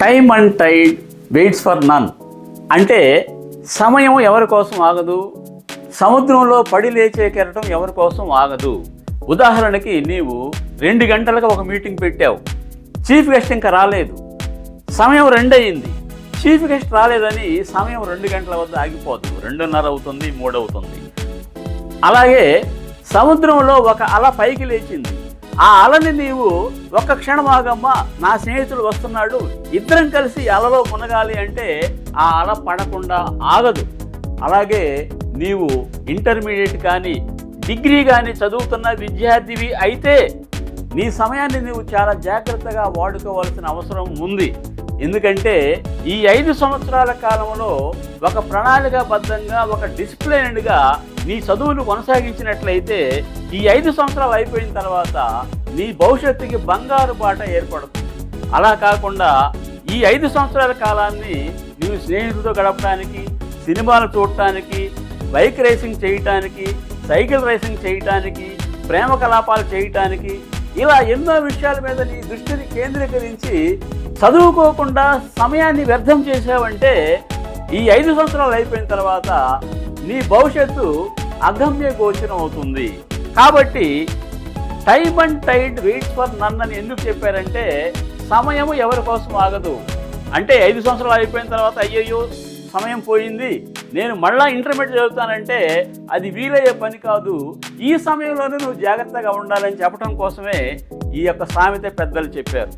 Time and tide waits for none అంటే సమయం ఎవరి కోసం ఆగదు, సముద్రంలో పడి లేచే కెరటం ఎవరి కోసం ఆగదు. ఉదాహరణకి నీవు 2 గంటలకు ఒక మీటింగ్ పెట్టావు, చీఫ్ గెస్ట్ ఇంకా రాలేదు, సమయం 2 అయింది, చీఫ్ గెస్ట్ రాలేదని సమయం 2 గంటల వద్ద ఆగిపోదు, 2:30 అవుతుంది, 3 అవుతుంది. అలాగే సముద్రంలో ఒక అల పైకి లేచింది, ఆ అలని నీవు ఒక్క క్షణం ఆగమ్మా, నా స్నేహితుడు వస్తున్నాడు, ఇద్దరం కలిసి అలలో మునగాలి అంటే ఆ అల పడకుండా ఆగదు. అలాగే నీవు ఇంటర్మీడియట్ కానీ డిగ్రీ కానీ చదువుతున్న విద్యార్థివి అయితే నీ సమయాన్ని నీవు చాలా జాగ్రత్తగా వాడుకోవాల్సిన అవసరం ఉంది. ఎందుకంటే ఈ 5 సంవత్సరాల కాలంలో ఒక ప్రణాళికాబద్ధంగా, ఒక డిసిప్లైన్డ్గా నీ చదువులు కొనసాగించినట్లయితే ఈ 5 సంవత్సరాలు అయిపోయిన తర్వాత నీ భవిష్యత్తుకి బంగారు బాట ఏర్పడుతుంది. అలా కాకుండా ఈ 5 సంవత్సరాల కాలాన్ని నీవు స్నేహితులతో గడపడానికి, సినిమాలు చూడటానికి, బైక్ రేసింగ్ చేయటానికి, సైకిల్ రేసింగ్ చేయటానికి, ప్రేమ కలాపాలు చేయటానికి, ఇలా ఎన్నో విషయాల మీద నీ దృష్టిని కేంద్రీకరించి చదువుకోకుండా సమయాన్ని వ్యర్థం చేసావంటే ఈ 5 సంవత్సరాలు అయిపోయిన తర్వాత నీ భవిష్యత్తు అగమ్య గోచరం అవుతుంది. కాబట్టి time and tide waits for none అని ఎందుకు చెప్పారంటే సమయము ఎవరి కోసం ఆగదు. అంటే 5 సంవత్సరాలు అయిపోయిన తర్వాత అయ్యయ్యో సమయం పోయింది, నేను మళ్ళా ఇంటర్మీడియట్ చదువుతానంటే అది వీలయ్యే పని కాదు. ఈ సమయంలోనే నువ్వు జాగ్రత్తగా ఉండాలని చెప్పడం కోసమే ఈ యొక్క సామెత పెద్దలు చెప్పారు.